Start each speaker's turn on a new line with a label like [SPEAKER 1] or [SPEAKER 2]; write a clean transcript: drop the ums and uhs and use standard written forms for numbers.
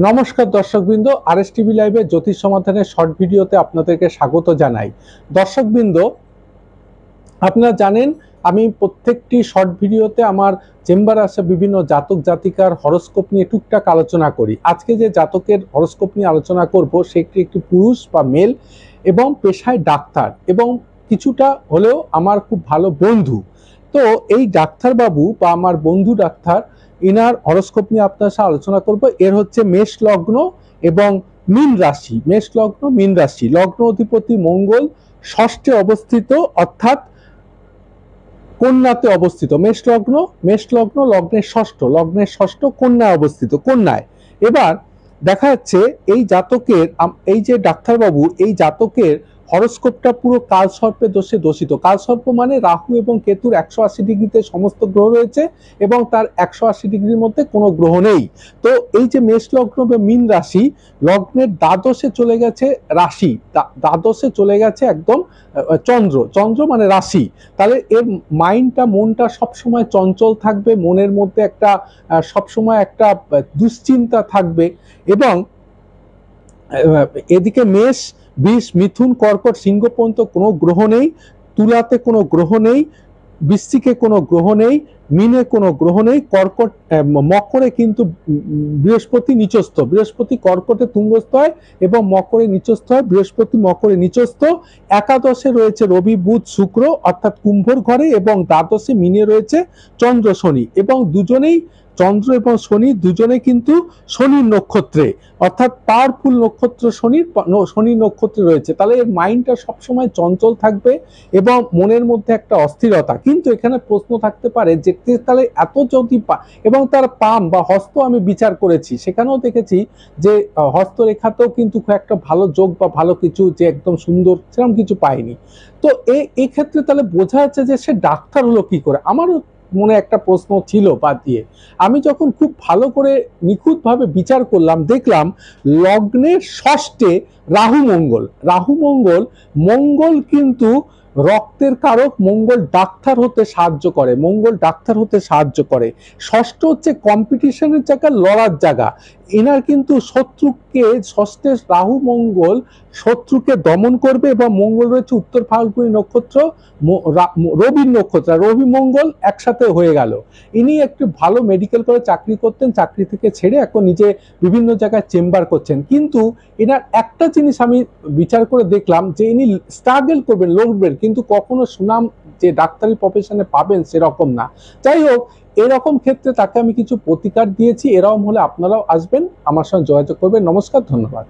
[SPEAKER 1] নমস্কার দর্শকবৃন্দ, RS TV লাইভে জ্যোতিষ সমাধানের শর্ট ভিডিওতে আপনাদেরকে স্বাগত জানাই। দর্শকবৃন্দ, আপনারা জানেন আমি প্রত্যেকটি শর্ট ভিডিওতে আমার চেম্বারে আসা বিভিন্ন জাতক জাতিকার হরোস্কোপ নিয়ে টুকটাক আলোচনা করি। আজকে যে জাতকের হরোস্কোপ নিয়ে আলোচনা করব সে একটি পুরুষ বা মেল এবং পেশায় ডাক্তার এবং কিছুটা হলেও আমার খুব ভালো বন্ধু। তো এই ডাক্তারবাবু বা আমার বন্ধু ডাক্তার, ইনার হরোস্কোপ নিয়ে আপনার সাথে আলোচনা করব। এর হচ্ছে মেষ লগ্ন এবং মীন রাশি। মেষ লগ্ন, মীন রাশি। লগ্ন অধিপতি মঙ্গল ষষ্ঠে অবস্থিত, অর্থাৎ কন্যাতে অবস্থিত। মেষ লগ্ন লগ্নের ষষ্ঠ কন্যায় অবস্থিত, কন্যায়। এবার দেখা যাচ্ছে এই জাতকের, এই যে ডাক্তারবাবু, এই জাতকের হরোস্কোপটা পুরো কালসর্পের দোষে দোষিত। কালসর্প মানে রাহু এবং কেতুর 180 ডিগ্রিতে সমস্ত গ্রহ রয়েছে এবং তার 180 ডিগ্রির মধ্যে কোনো গ্রহ নেই। তো এই যে মেষ লগ্ন বা মীন রাশি, লগ্নের দ্বাদশে চলে গেছে রাশি, দ্বাদশে চলে গেছে একদম চন্দ্র মানে রাশি। তাহলে এর মাইন্ডটা, মনটা সবসময় চঞ্চল থাকবে, মনের মধ্যে একটা সবসময় একটা দুশ্চিন্তা থাকবে। এবং এদিকে মেষ, বৃষ, মিথুন, কর্কট, সিংহ পর্যন্ত কোনো গ্রহ নেই, তুলাতে কোনো গ্রহ নেই, বৃশ্চিকে কোনো গ্রহ নেই, মিনে কোনো গ্রহ নেই, মকরে কিন্তু বৃহস্পতি নিচস্থ, বৃহস্পতি কর্কটে তুঙ্গস্থ হয় এবং মকরে নিচস্থ হয়, বৃহস্পতি মকরে নিচস্থ। একাদশে রয়েছে রবি, বুধ, শুক্র অর্থাৎ কুম্ভর ঘরে, এবং দ্বাদশে মিনে রয়েছে চন্দ্র, শনি, এবং দুজনেই চন্দ্র এবং শনি দুজনে কিন্তু শনির নক্ষত্রে, অর্থাৎ পাওয়ারফুল নক্ষত্র শনির নক্ষত্রে রয়েছে। তাহলে এর মাইন্ডটা সবসময় চঞ্চল থাকবে এবং মনের মধ্যে একটা অস্থিরতা। কিন্তু এখানে প্রশ্ন থাকতে পারে যে তাহলে এত যদি এবং তার পাম বা হস্ত আমি বিচার করেছি, সেখানেও দেখেছি যে হস্তরেখাতেও কিন্তু খুব একটা ভালো যোগ বা ভালো কিছু যে একদম সুন্দর সেরকম কিছু পাইনি। তো এই ক্ষেত্রে তাহলে বোঝা যাচ্ছে যে সে ডাক্তার হলো কি করে। আমারও মনে একটা প্রশ্ন ছিল বাদ দিয়ে। আমি যখন খুব ভালো করে নিখুঁতভাবে বিচার করলাম, দেখলাম লগ্নের ষষ্ঠে মঙ্গল কিন্তু রক্তের কারক, মঙ্গল ডাক্তার হতে সাহায্য করে। ষষ্ঠ হচ্ছে কম্পিটিশনের জায়গা, লড়ার জায়গা। এনার কিন্তু ষষ্ঠে রাহু মঙ্গল শত্রুকে দমন করবে, এবং মঙ্গল রয়েছে উত্তর ফাল্গুনী নক্ষত্র, রবির নক্ষত্র, রবি মঙ্গল একসাথে হয়ে গেল। ইনি একটু ভালো মেডিকেল করে চাকরি করতেন, চাকরি থেকে ছেড়ে এখন নিজে বিভিন্ন জায়গায় চেম্বার করছেন। কিন্তু এনার একটা জিনিস আমি বিচার করে দেখলাম যে ইনি স্ট্রাগল করবেন, লড়বেন, কিন্তু কখনো সুনাম যে ডাক্তারি প্রফেশনে পাবেন সেরকম না। যাই হোক, এরকম ক্ষেত্রে তাকে আমি কিছু প্রতিকার দিয়েছি। এরকম হলে আপনারাও আসবেন, আমার সঙ্গে যোগাযোগ করবেন। নমস্কার, ধন্যবাদ।